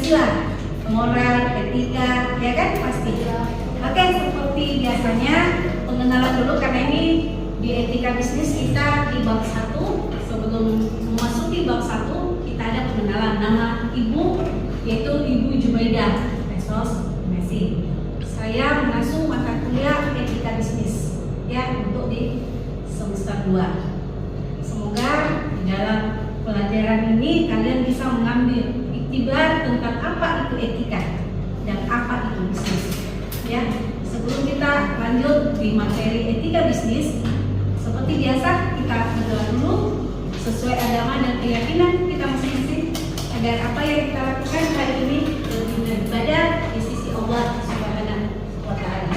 Pancasila, moral, etika, ya kan pasti. Oke, seperti biasanya pengenalan dulu karena ini di etika bisnis kita di bab 1. Sebelum memasuki bab 1 kita ada pengenalan nama ibu, yaitu Ibu Jubaidah Pesos Messi. Saya mengasuh mata kuliah etika bisnis ya untuk di semester 2. Semoga di dalam pelajaran ini kalian bisa mengambil iktibar tentang apa itu etika dan apa itu bisnis. Ya, sebelum kita lanjut di materi etika bisnis, seperti biasa kita berdoa dulu sesuai agama dan keyakinan kita masing-masing agar apa yang kita lakukan hari ini lebih beribadah di sisi Allah Subhanahu wa Ta'ala.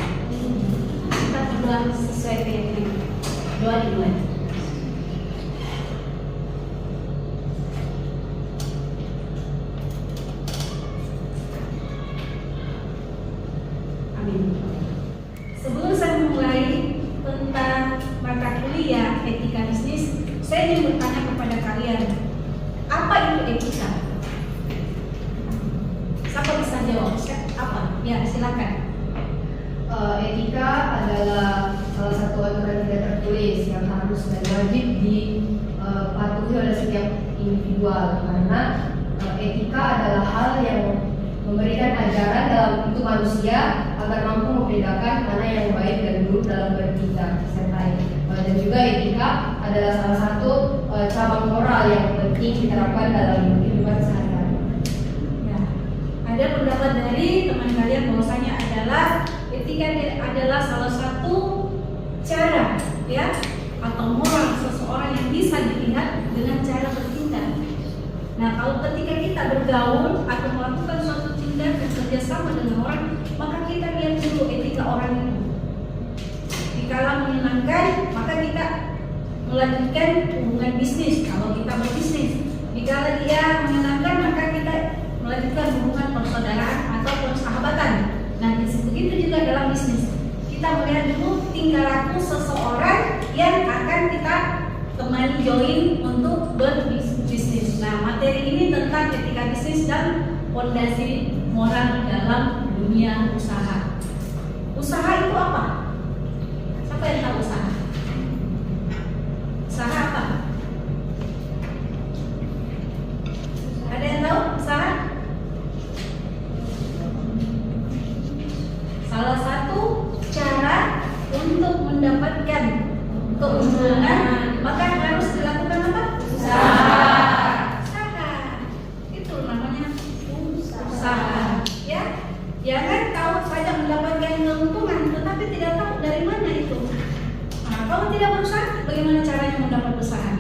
Kita berdoa sesuai keyakinan. Doa dimulai. Sebelum saya memulai tentang mata kuliah etika bisnis, saya ingin bertanya kepada kalian, apa itu etika? Siapa bisa jawab? Apa? Ya, silakan. Etika adalah salah satu aturan tidak tertulis yang harus dan wajib dipatuhi oleh setiap individual, karena etika adalah hal yang memberikan ajaran dalam untuk manusia agar mampu membedakan mana yang baik dan buruk dalam bertindak serta dan juga etika adalah salah satu cabang moral yang penting diterapkan dalam kehidupan sehari-hari. Ya, ada pendapat dari teman kalian bahwasanya adalah etika adalah salah satu cara ya atau moral seseorang yang bisa dilihat dengan cara bertindak. Nah, kalau ketika kita bergaul atau melakukan suatu tindak kerjasama dengan orang, maka kita lihat dulu etika orang itu. Jika menyenangkan, maka kita melanjutkan hubungan bisnis. Kalau kita berbisnis, jika dia menyenangkan, maka kita melanjutkan hubungan persaudaraan atau persahabatan. Nah, begitu juga dalam bisnis. Kita melihat dulu tingkah laku seseorang yang akan kita temani join untuk berbisnis. Nah, materi ini tentang etika bisnis dan fondasi moral dalam dunia usaha. Usaha itu apa? Siapa yang tahu usaha? Usaha apa? Ada yang tahu usaha? Salah satu cara untuk mendapatkan keuntungan maka harus dilakukan apa? Usaha. Itu namanya usaha. Ya, jangan tahu saja mendapatkan keuntungan, tetapi tidak tahu dari mana itu. Nah, kalau tidak berusaha, bagaimana caranya mendapat usaha?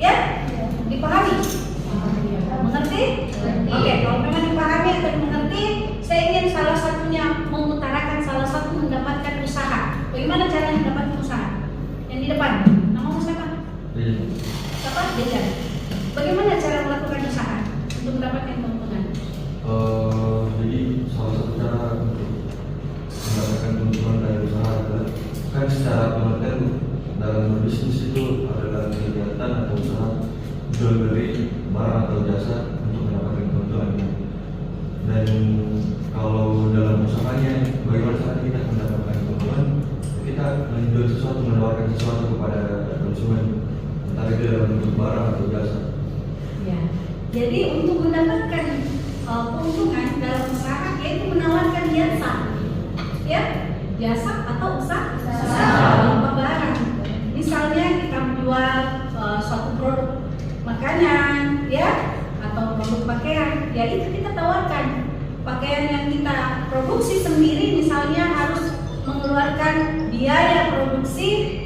Ya, dipahami? Mengerti? Oke, kalau memang dipahami atau mengerti, saya ingin salah satunya mengutarakan salah satu mendapatkan usaha. Bagaimana caranya mendapatkan usaha? Yang di depan, namamu siapa? Siapa? Dejan. Bagaimana cara melakukan usaha untuk mendapatkan keuntungan? Jadi salah satu cara untuk mendapatkan keuntungan dari usaha adalah kan secara pengertian dalam berbisnis itu adalah kegiatan atau usaha jual beli barang atau jasa untuk mendapatkan keuntungan. Dan kalau dalam usahanya bagaimana cara kita mendapatkan keuntungan? Kita menjual sesuatu, menawarkan sesuatu kepada konsumen, entah itu dalam bentuk barang atau jasa. Ya, jadi untuk mendapatkan keuntungan dalam usaha yaitu menawarkan jasa, ya, jasa atau usaha berupa barang. Misalnya kita menjual suatu produk makanan, ya, atau produk pakaian, ya itu kita tawarkan. Pakaian yang kita produksi sendiri misalnya harus mengeluarkan biaya produksi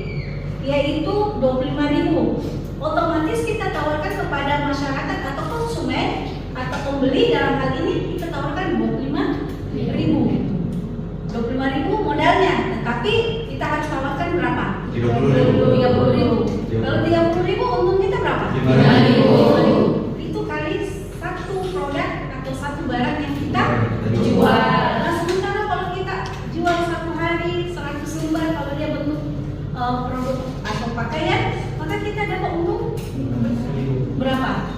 yaitu 25.000. Otomatis kita tawarkan kepada masyarakat atau konsumen atau pembeli, dalam hal ini kita tawarkan 25.000 modalnya, tetapi kita harus tawarkan berapa? 30.000. Kalau 30.000 untung kita berapa? 5.000. Itu kali satu produk atau satu barang yang kita jual. Nah, sementara kalau kita jual satu hari 100 lembar, kalau dia bentuk produk atau pakaian, maka kita dapat untung berapa?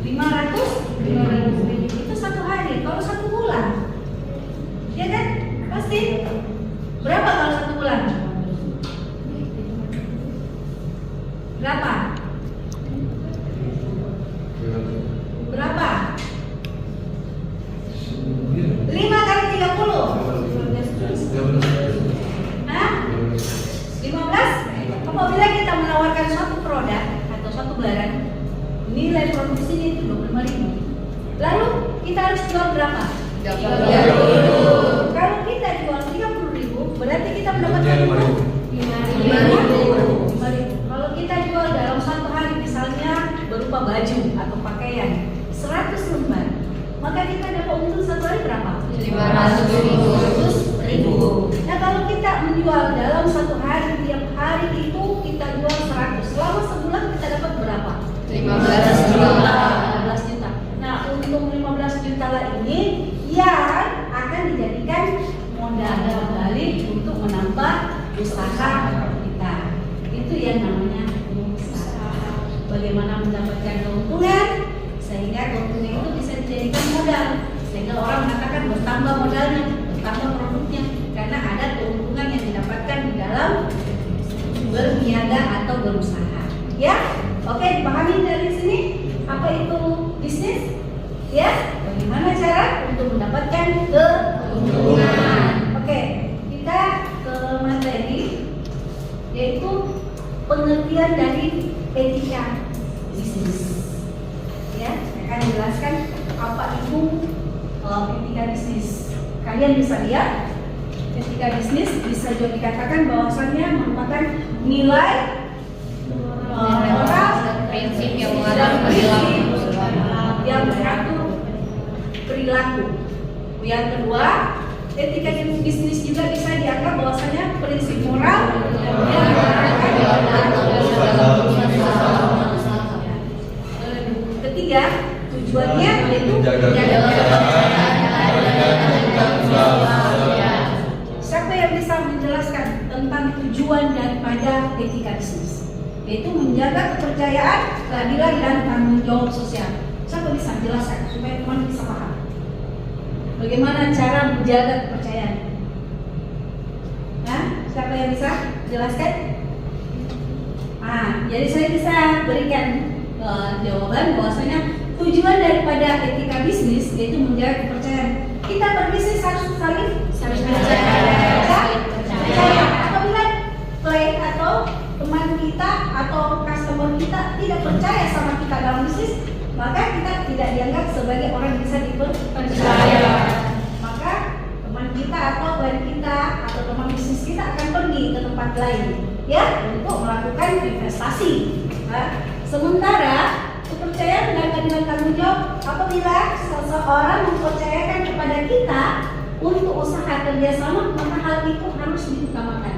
500.000. Itu satu hari. kita harus jual berapa? 30.000. Kalau kita jual 30.000, berarti kita mendapatkan 5.000. 5.000. Kalau kita jual dalam satu hari, misalnya berupa baju atau pakaian 100 lembar, maka kita dapat untung satu hari berapa? 500.000. Nah, kalau kita menjual dalam satu hari, tiap hari itu kita jual 100, selama sebulan kita dapat berapa? 15 juta. 15 juta. Nah, untung 15 juta lah ini yang akan dijadikan modal balik untuk menambah usaha kita. Itu yang namanya usaha. Bagaimana mendapatkan keuntungan sehingga keuntungan itu bisa dijadikan modal, sehingga orang mengatakan bertambah modalnya, bertambah produknya, karena ada keuntungan yang didapatkan di dalam berniaga atau berusaha. Ya, oke, dipahami dari sini apa itu bisnis? Ya, bagaimana cara untuk mendapatkan keuntungan? Oke, kita ke materi yaitu pengertian dari etika bisnis. Ya, saya akan jelaskan apa itu etika bisnis. Kalian bisa lihat, etika bisnis bisa juga dikatakan bahwasannya merupakan nilai moral dan prinsip yang mengatur perilaku. yang mengatur perilaku. Yang kedua, etika bisnis juga bisa dianggap bahwasanya prinsip moral yang ketiga, tujuannya yaitu siapa yang bisa menjelaskan tentang tujuan daripada etika bisnis? Yaitu menjaga kepercayaan, keadilan, dan tanggung jawab sosial. Siapa bisa menjelaskan supaya teman bisa paham? Bagaimana cara menjaga kepercayaan? Nah, siapa yang bisa jelaskan? Jadi saya bisa berikan jawaban bahwasanya tujuan daripada etika bisnis yaitu menjaga kepercayaan. Kita berbisnis harus saling percaya. Apabila klien atau teman kita atau customer kita tidak percaya sama kita dalam bisnis, maka kita tidak dianggap sebagai orang yang bisa dipercaya. Maka teman kita atau klien kita atau teman bisnis kita akan pergi ke tempat lain, ya, untuk melakukan investasi. Nah, sementara kepercayaan dan keadilan tanggung jawab, apabila seseorang mempercayakan kepada kita untuk usaha kerjasama, maka hal itu harus diutamakan,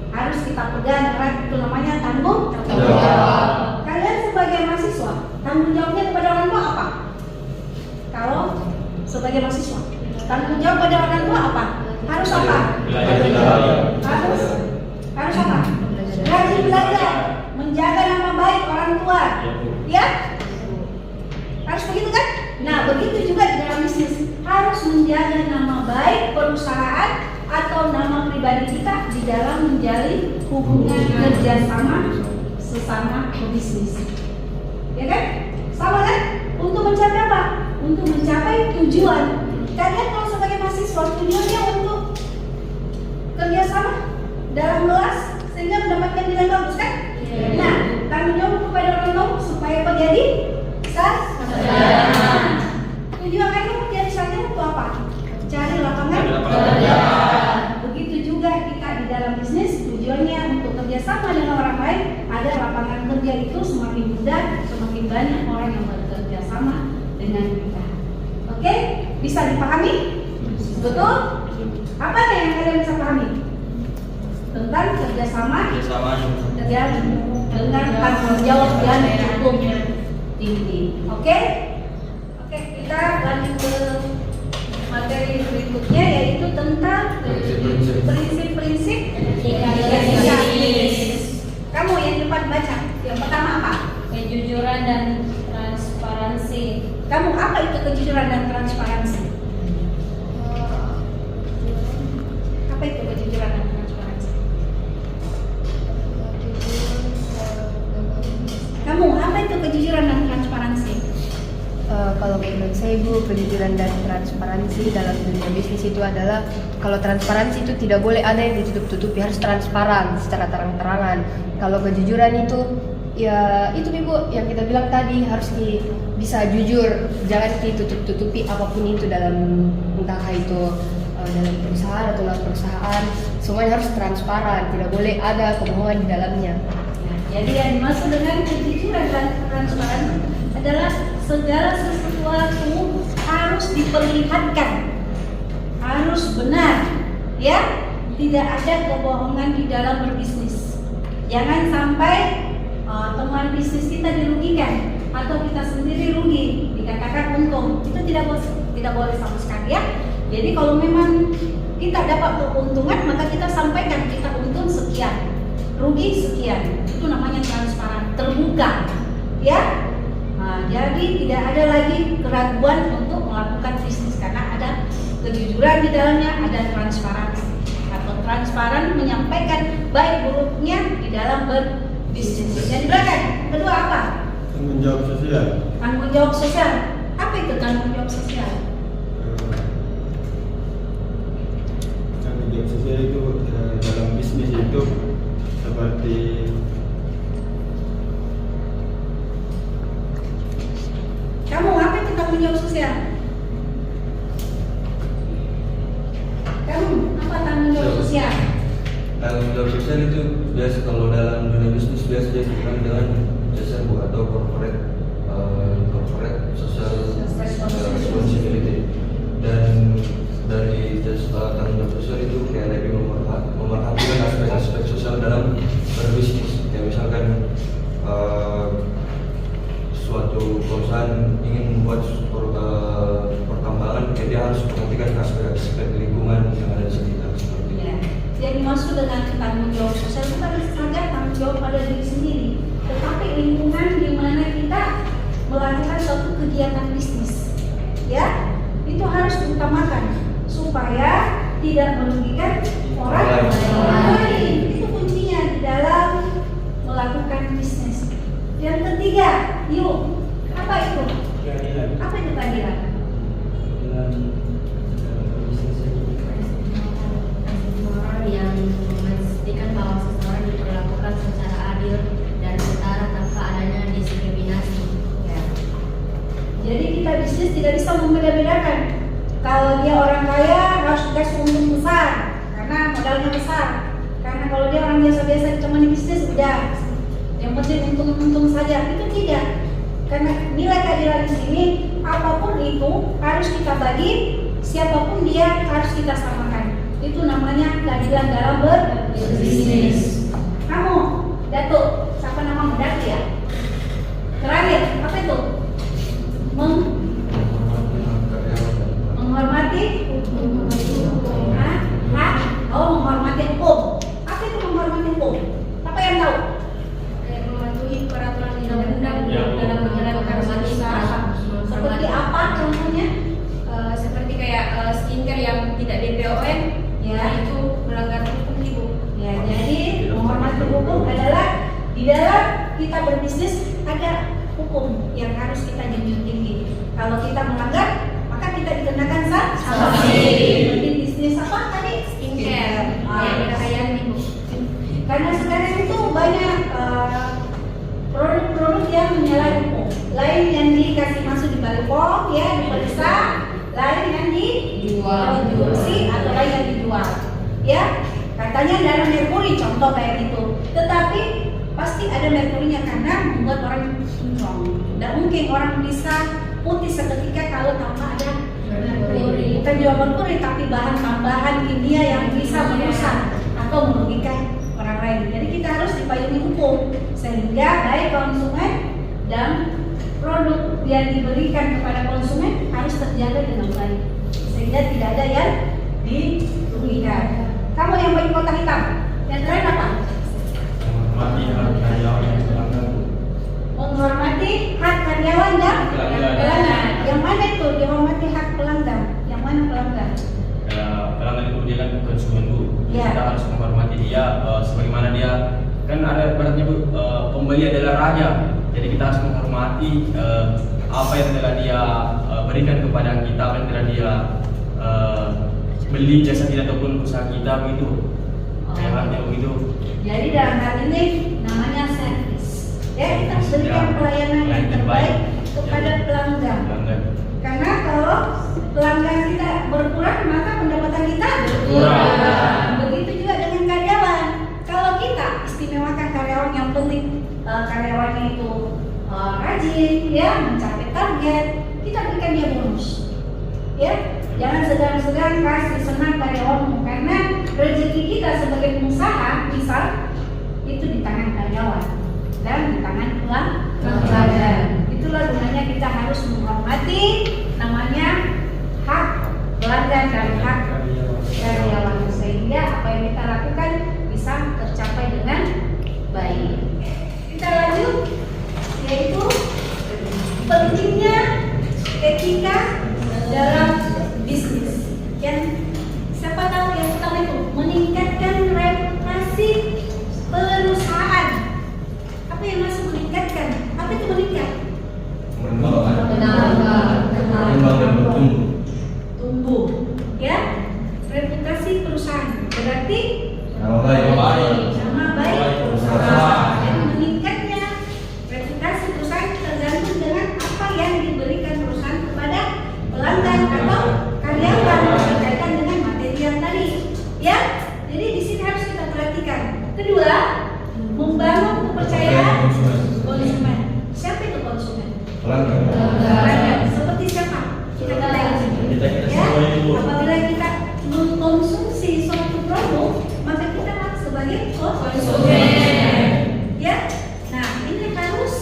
harus kita pegang erat. Itu namanya tanggung jawab. Kalian sebagai mahasiswa, tanggung jawabnya kepada orang tua apa? Kalau sebagai mahasiswa, tanggung jawab pada orang tua apa? Harus apa? Harus apa? Rajin belajar, menjaga nama baik orang tua, ya? Harus begitu kan? Nah, begitu juga di dalam bisnis, harus menjaga nama baik perusahaan atau nama pribadi kita di dalam menjalin hubungan kerjasama sesama pebisnis. Ya kan? Sama kan? Untuk mencapai apa? Untuk mencapai tujuan. Kalian kalau sebagai mahasiswa, tujuannya untuk kerjasama dalam kelas sehingga mendapatkan nilai bagus kan? Nah, tanggung jawab kepada orang tua supaya apa jadi? Tujuan kamu jadi sarjana itu apa? Cari lapangan kerja. Begitu juga kita di dalam bisnis, tujuannya untuk kerjasama dengan orang lain agar lapangan kerja itu semakin mudah, semakin banyak orang yang bekerja sama dengan kita. Oke? Bisa dipahami? Betul? Apa yang kalian bisa pahami tentang kerjasama dan dengan tanggung jawab yang cukup tinggi? Oke? Oke, kita lanjut ke materi berikutnya yaitu tentang prinsip-prinsip etika bisnis. Kamu yang depan baca. Yang pertama apa? Kejujuran dan transparansi. Kamu apa itu kejujuran dan transparansi? Apa itu kejujuran dan transparansi? Kamu apa itu kejujuran dan transparansi? Kalau menurut saya Bu, kejujuran dan transparansi dalam dunia bisnis itu adalah, kalau transparansi itu tidak boleh ada yang ditutup-tutupi, harus transparan secara terang-terangan. Kalau kejujuran itu ya itu Ibu yang kita bilang tadi, harus bisa jujur, jangan ditutup-tutupi apapun itu dalam entah itu dalam perusahaan atau luar perusahaan, semuanya harus transparan, tidak boleh ada kebohongan di dalamnya. Jadi yang dimaksud dengan kejujuran dan transparan adalah segala sesuatu harus diperlihatkan, harus benar, ya, tidak ada kebohongan di dalam berbisnis. Jangan sampai teman bisnis kita dirugikan atau kita sendiri rugi, dikatakan untung, itu tidak boleh sama sekali ya. Jadi kalau memang kita dapat keuntungan, maka kita sampaikan kita untung sekian, rugi sekian. Itu namanya transparan, terbuka, ya. Nah, jadi tidak ada lagi keraguan untuk melakukan bisnis karena ada kejujuran di dalamnya, ada transparansi atau transparan menyampaikan baik buruknya di dalam berbisnis. Yang di belakang, kedua apa? Tanggung jawab sosial. Tanggung jawab sosial. Apa itu tanggung jawab sosial? Tanggung jawab sosial itu dalam bisnis itu seperti Kamu apa itu tanggung jawab sosial? Kamu apa tanggung jawab sosial? Tanggung jawab sosial itu biasa kalau dalam dunia bisnis biasa disebutkan dengan jasa atau corporate social responsibility. Dan dari jasa tanggung jawab sosial itu kayak lebih memerhatikan aspek-aspek sosial dalam berbisnis. Kayak misalkan suatu perusahaan ingin membuat pertambangan, dia harus memperhatikan aspek-aspek lingkungan yang ada di sekitar seperti itu. Ya. Yang dimaksud dengan tanggung jawab sosial bukan saja tanggung jawab pada diri sendiri, tetapi lingkungan di mana kita melakukan suatu kegiatan bisnis. Ya, itu harus diutamakan supaya tidak merugikan orang lain. Itu kuncinya di dalam melakukan bisnis. Yang ketiga, yuk, apa itu? keadilan. Apa itu keadilan? Orang yang memastikan bahwa seseorang diperlakukan secara adil dan setara tanpa adanya diskriminasi. Ya. Jadi kita bisnis tidak bisa membeda-bedakan. Kalau dia orang kaya harus dikasih untung besar karena modalnya besar. Karena kalau dia orang biasa-biasa cuma di bisnis udah yang penting untung-untung saja, itu tidak. Karena nilai keadilan di sini apapun itu harus kita bagi, siapapun dia harus kita samakan. Itu namanya keadilan dalam berbisnis. Kamu, Datuk, siapa namamu? Datuk ya? Terakhir, apa itu? Menghormati hak? Oh, menghormati hukum. Apa itu menghormati hukum? Apa yang tahu? Mematuhi peraturan undang-undang Ya. dalam menjalankan usaha. Seperti apa contohnya? Seperti kayak skincare yang tidak DPOM, Ya. itu melanggar hukum Ibu. Ya, jadi menghormati hukum adalah di dalam kita berbisnis ada hukum yang harus kita junjung tinggi. Kalau kita melanggar, maka kita dikenakan sanksi. Seperti bisnis apa tadi? Skincare Ah, yang kekayaan Ibu. Karena sekarang itu banyak produk-produk yang menyalahi hukum. Lain yang dikasih masuk di Bepom, ya, diperiksa, lain yang diproduksi atau lain yang dijual. Ya, katanya ada merkuri, contoh kayak gitu. Tetapi pasti ada merkurinya karena membuat orang kinclong. Tidak mungkin orang bisa putih seketika kalau tanpa ada merkuri. Bukan juga merkuri, tapi bahan tambahan kimia yang bisa merusak atau merugikan orang lain. Jadi kita harus dipayungi hukum sehingga baik konsumen dan produk yang diberikan kepada konsumen harus terjaga dengan baik sehingga tidak ada yang dirugikan. Kamu yang pakai kotak hitam, yang terakhir apa? Menghormati hak karyawan yang pelanggan. Menghormati hak karyawan dan pelanggan. Yang mana itu dihormati hak pelanggan? Yang mana pelanggan? Pelanggan itu dia kan konsumen Bu. Ya. Kita harus menghormati dia sebagaimana dia kan ada ibaratnya Bu, pembeli adalah raja. Jadi kita harus menghormati apa yang telah dia berikan kepada kita, apa yang telah dia beli jasa kita ataupun usaha kita begitu. Kayak halnya begitu. Jadi dalam hal ini namanya servis, Ya, kita harus berikan pelayanan yang terbaik kepada pelanggan. Karena kalau pelanggan kita berkurang, maka pendapatan kita berkurang. Begitu juga dengan karyawan. Kalau kita istimewakan karyawan yang penting, karyawannya itu rajin, ya, mencapai target, kita berikan dia bonus. Ya, jangan segan-segan kasih senang karyawanmu, karena rezeki kita sebagai pengusaha, misal itu di tangan karyawan dan di tangan pelanggan. Itulah gunanya kita harus menghormati namanya hak pelanggan dan hak karyawan, sehingga apa yang kita lakukan bisa tercapai dengan baik. Kita lanjut, yaitu pentingnya etika dalam bisnis. Yang siapa tahu yang pertama itu meningkatkan reputasi perusahaan. Apa yang masuk meningkatkan? Apa itu meningkat? Tumbuh, ya. Reputasi perusahaan berarti nama baik perusahaan. Jadi meningkatnya reputasi perusahaan tergantung dengan apa yang diberikan perusahaan kepada pelanggan atau karyawan berkaitan dengan materi yang tadi, ya. Jadi di sini harus kita perhatikan. Kedua, membangun kepercayaan konsumen. Siapa itu konsumen? Pelanggan. Seperti siapa? Kita katakan, ya. Apabila kita mengkonsumsi suatu produk, maka kita sebagai konsumen, ya. Nah, ini harus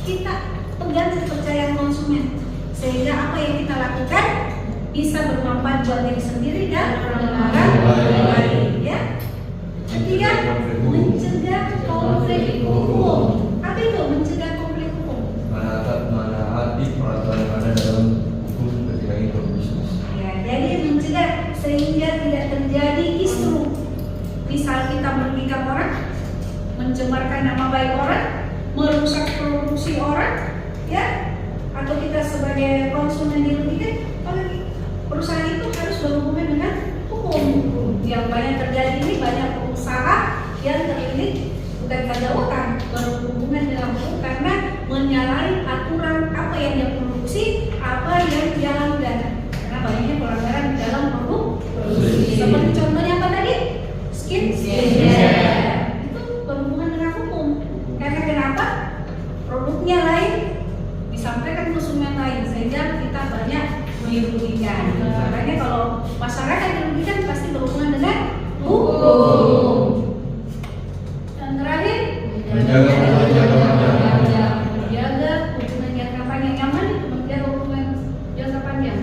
kita pegang kepercayaan konsumen, sehingga apa yang kita lakukan bisa bermanfaat buat diri sendiri dan orang lain, ya. Ketiga, mencegah konflik hukum. Apa itu mencegah konflik hukum? Menaati peraturan yang ada dalam hukum ketika itu berbisnis. Ya, jadi mencegah sehingga tidak terjadi kisruh. Misal kita merugikan orang, mencemarkan nama baik orang, merusak produksi orang, ya, atau kita sebagai konsumen dirugikan, perusahaan itu harus berhubungan dengan hukum. Yang banyak terjadi ini banyak pengusaha yang terlilit bukan saja utang, berhubungan dengan hukum karena menyalahi aturan apa yang dia produksi, apa yang dia lakukan. Karena banyaknya pelanggaran di dalam produksi. Seperti contohnya apa tadi? Skincare. Itu berhubungan dengan hukum. Karena kenapa? Produknya lain disampaikan konsumen lain, sehingga kita banyak dirugikan. Makanya kalau masyarakat dirugikan pasti berhubungan dengan hukum. Dan terakhir, menjaga hubungan jangka panjang. Yang mana itu menjaga hubungan jangka panjang?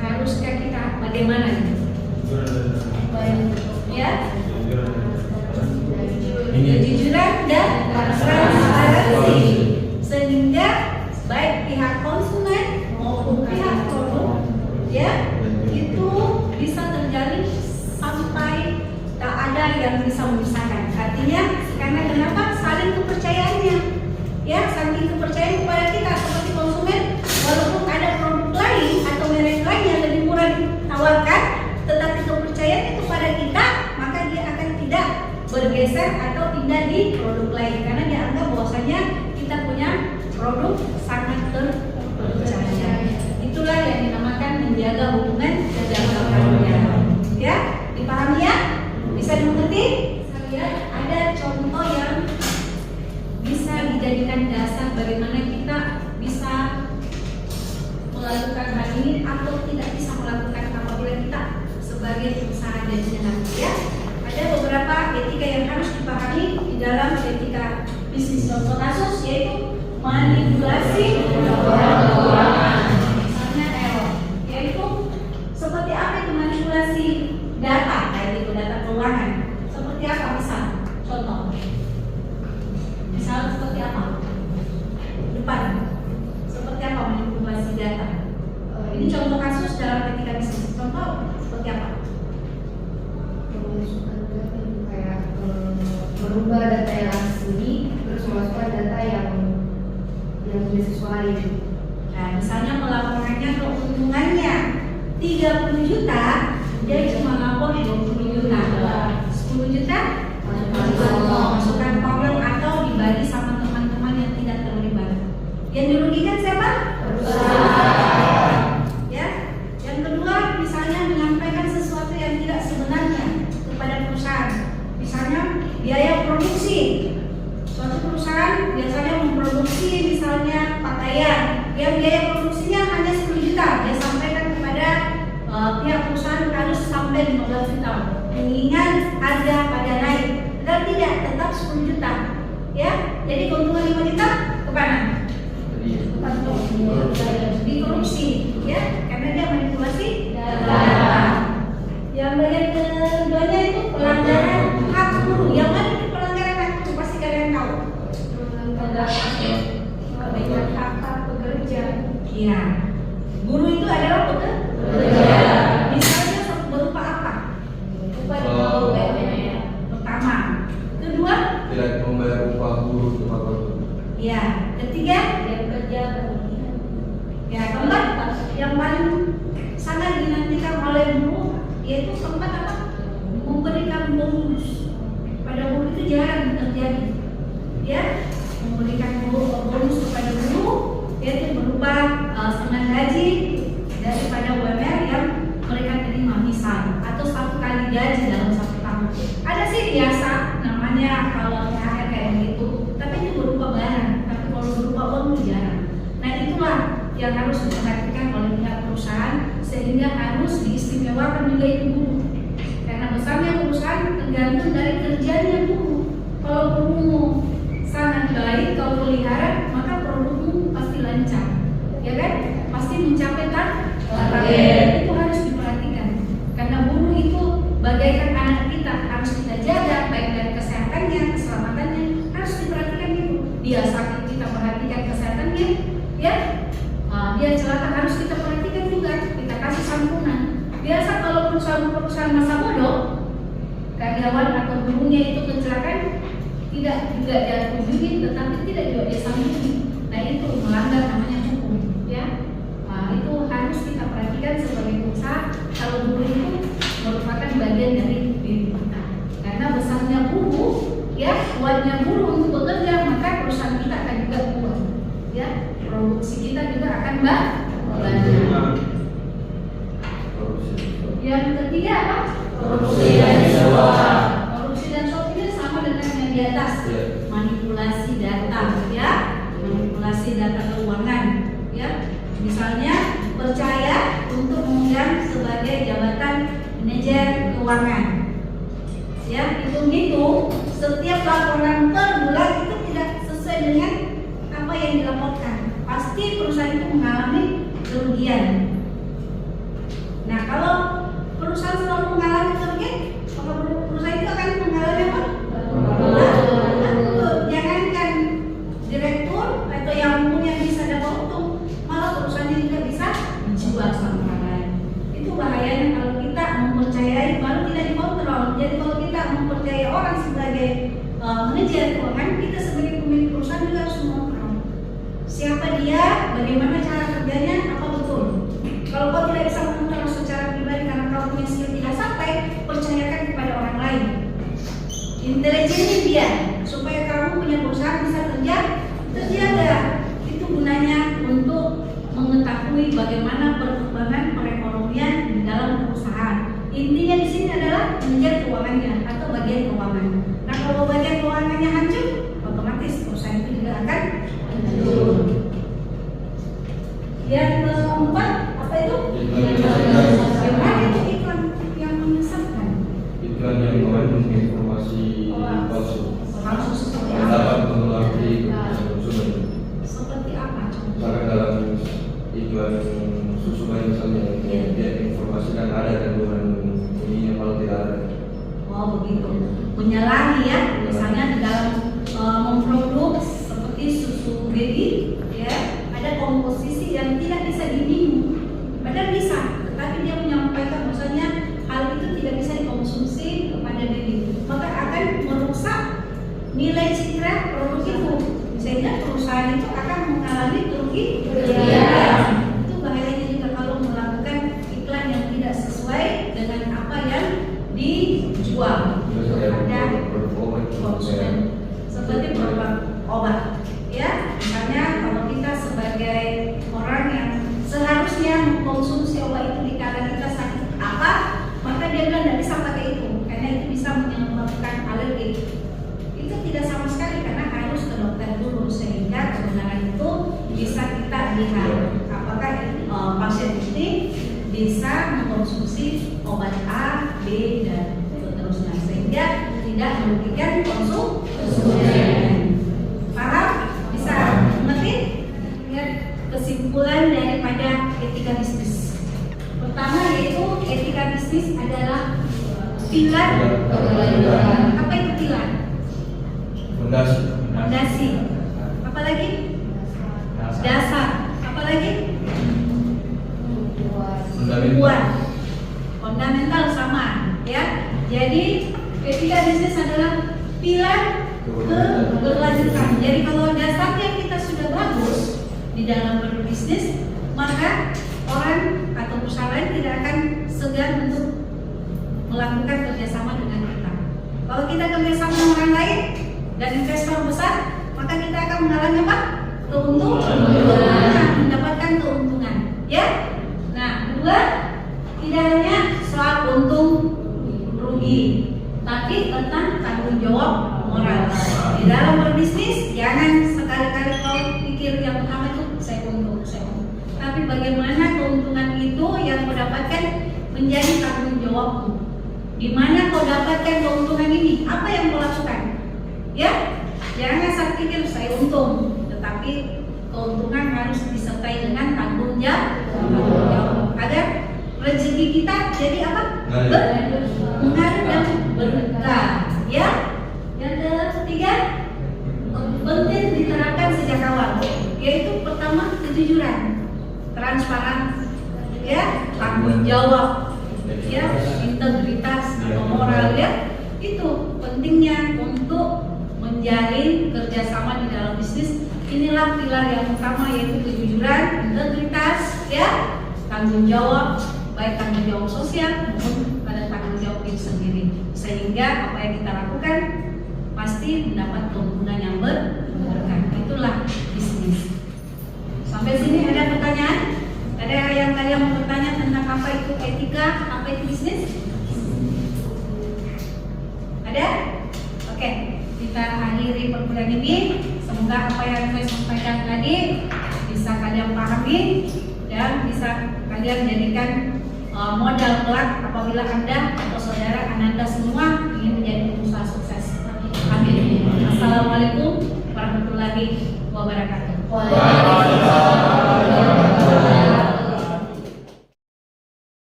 Haruskah kita bagaimana? Ya, kejujuran dan transparansi, sehingga baik pihak konsumen maupun pihak produk, ya, itu bisa terjalin sampai tak ada yang bisa memisahkan. Artinya, karena kenapa? Saling kepercayaannya, ya, saling kepercayaan kepada kita seperti konsumen. Walaupun ada produk lain atau merek lain yang lebih murah ditawarkan, tetapi kepercayaan kepada kita, maka dia akan tidak bergeser atau pindah di produk lain karena dia anggap bahwasanya kita punya produk sangat terpercaya. Itulah yang dinamakan menjaga hubungan jangka panjang. Ya, dipahami ya? Bisa dimengerti? Saya ada contoh yang bisa dijadikan dasar bagaimana kita bisa melakukan hal ini atau tidak bisa melakukan apabila kita sebagai pengusaha dan jenang, ya. Ada beberapa etika yang harus dipahami di dalam etika bisnis. Contoh kasus yaitu manipulasi keuangan, misalnya error, yaitu seperti apa itu manipulasi data, yaitu data keuangan. Seperti apa misal? Contoh, misal seperti apa? Depan, seperti apa manipulasi data? Ini contoh kasus dalam etika bisnis. Contoh seperti apa? Kayak merubah data yang asli terus memasukkan data yang tidak sesuai. Nah, misalnya melaporkannya keuntungannya 30 juta, dia cuma lapor 20 juta, 10 juta masukkan problem atau dibagi sama teman-teman yang Yang dirugikan siapa? Ya. Yang kedua, misalnya menyampaikan sesuatu yang tidak sebenarnya kepada perusahaan. Misalnya biaya produksi. Suatu perusahaan biasanya memproduksi misalnya pakaian, yang biaya produksinya hanya 10 juta, dia sampaikan kepada pihak perusahaan harus sampai 15 juta, mengingat harga pada naik. Dan tidak, tetap 10 juta. Ya, jadi keuntungan 5 juta kemana? Di korupsi, ya, karena dia manipulasi data. Yang bagian keduanya itu pelanggaran hak buruh. Yang mana itu pelanggaran hak buruh? Pasti kalian tahu. Pelanggaran hak pekerja. Iya. Buruh itu adalah pekerja. Misalnya berupa apa? Upah di bawah UMR. Pertama. Kedua, tidak membayar upah buruh tepat waktu. ya. Ketiga, Yang kerja berlebihan. ya. Keempat, yang paling sangat dinantikan oleh buruh yaitu keempat apa? Memberikan bonus. Pada buruh itu jarang terjadi. Ya, memberikan bonus kepada buruh yaitu berupa setengah gaji daripada UMR yang mereka terima misal, atau 1 kali gaji dalam 1 tahun. Ada sih biasa namanya kalau THR kayak gitu, tapi itu berupa barang. Tapi kalau berupa uang itu jarang. Nah itulah yang harus diperhatikan oleh pihak perusahaan sehingga harus diistimewakan nilai itu buruh. Karena besarnya perusahaan tergantung dari kerjanya buruh. Kalau buruh sangat baik, kalau pelihara, maka produkmu pasti lancar, ya kan? Pasti mencapai target. Itu harus diperhatikan. Karena buruh itu bagaikan anak kita, harus kita jaga baik dari kesehatannya, keselamatannya, harus diperhatikan itu. Dia sakit kita perhatikan kesehatannya, ya. Dia celaka harus kita perhatikan juga, kita kasih santunan. Biasa kalau perusahaan masa bodoh, karyawan atau buruhnya itu kecelakaan, tidak juga dia kunjungi, tetapi tidak juga dia sambungi. Nah itu melanggar namanya hukum, ya. Itu harus kita perhatikan sebagai pengusaha. Kalau buruh itu merupakan bagian dari diri kita. Karena besarnya buruh, ya, kuatnya buruh untuk bekerja, maka perusahaan kita akan juga kuat, ya. Produksi kita juga akan banyak. Yang ketiga apa? Korupsi dan suap. Korupsi dan suap ini sama dengan yang di atas. Manipulasi data, ya. Manipulasi data keuangan, ya. Misalnya percaya untuk memegang sebagai jabatan manajer keuangan. Ya, hitung-hitung setiap laporan per bulan itu tidak sesuai dengan apa yang dilaporkan. Pasti perusahaan itu mengalami kerugian. Nah, kalau perusahaan selalu mengalami kerugian, maka perusahaan itu akan mengalami apa? Jangankan direktur atau yang punya bisa dapat untung, malah perusahaannya juga bisa dijual sama orang lain. Itu bahayanya kalau kita mempercayai baru tidak dikontrol. Jadi kalau kita mempercayai orang sebagai manajer keuangan, kita sebagai pemilik perusahaan juga harus mengontrol siapa dia, bagaimana cara kerjanya, apa betul. Kalau kau tidak bisa mengontrol secara pribadi karena kau punya skill tidak sampai, percayakan kepada orang lain. Intelijennya dia, supaya kamu punya perusahaan bisa terjaga. Itu gunanya untuk mengetahui bagaimana perkembangan perekonomian di dalam perusahaan. Intinya di sini adalah manajer keuangannya atau bagian keuangan. Nah, kalau bagian keuangannya hancur, otomatis perusahaan itu juga akan hancur. Yang keempat, apa itu? Yang mana itu iklan yang menyesatkan? Iklan yang mengandung informasi palsu. Palsu seperti Yang apa? dapat mempengaruhi konsumen. Seperti apa? Misalkan dalam iklan susu bayi misalnya, dia informasikan ada kandungan ininya kalau tidak ada. Oh begitu. Menyalahi ya, misalnya di dalam memproduk seperti susu baby, ya, ada komposisi yang tidak bisa diminum. Padahal bisa, tetapi dia menyampaikan bahwasanya hal itu tidak bisa dikonsumsi kepada baby, maka akan merusak nilai citra produk itu, sehingga perusahaan itu akan mengalami kerugian. Itu bahayanya juga kalau melakukan iklan yang tidak sesuai dengan apa yang dijual kepada konsumen, seperti produk obat, ya. Misalnya kalau kita lihat apakah pasien ini bisa mengkonsumsi obat A, B, dan seterusnya sehingga tidak merugikan konsumen. Paham? Bisa mengerti? Lihat kesimpulan daripada etika bisnis. Pertama yaitu etika bisnis adalah pilar. Apa itu pilar? Fondasi. Apa lagi? Dasar. Apa lagi? Kuat. Fundamental sama, ya. Jadi etika bisnis adalah pilar keberlanjutan. Jadi kalau dasarnya kita sudah bagus di dalam berbisnis, maka orang atau perusahaan lain tidak akan segan untuk melakukan kerjasama dengan kita. Kalau kita kerjasama dengan orang lain dan investor besar, maka kita akan mengalami apa? Keuntungan, mendapatkan keuntungan, ya. Nah, dua, tidak hanya soal untung rugi, tapi tentang tanggung jawab moral. Di dalam berbisnis, jangan sekali-kali kau pikir yang pertama itu saya untung. Tapi bagaimana keuntungan itu yang kau dapatkan menjadi tanggung jawabmu. Di mana kau dapatkan keuntungan ini? Apa yang kau lakukan? Ya, jangan asal pikir saya untung, tetapi keuntungan harus disertai dengan tanggung jawab agar rezeki kita jadi apa? Mengalir dan berkah. Ya. Yang ketiga, penting diterapkan sejak awal, yaitu pertama kejujuran, transparan, ya, tanggung jawab, ya, integritas atau moral, ya. Itu pentingnya untuk menjalin kerjasama di dalam bisnis. Inilah pilar yang utama, yaitu kejujuran, integritas, ya, tanggung jawab, baik tanggung jawab sosial maupun pada tanggung jawab diri sendiri, sehingga apa yang kita lakukan pasti mendapat keuntungan yang berkah. Itulah bisnis. Sampai sini ada pertanyaan? Ada yang kalian mau bertanya tentang apa itu etika, apa itu bisnis? Ada? Oke, kita akhiri perkuliahan ini. Semoga apa yang saya sampaikan tadi bisa kalian pahami dan bisa kalian jadikan modal kelak apabila Anda atau saudara Anda semua ingin menjadi pengusaha sukses. Amin. Assalamualaikum warahmatullahi wabarakatuh.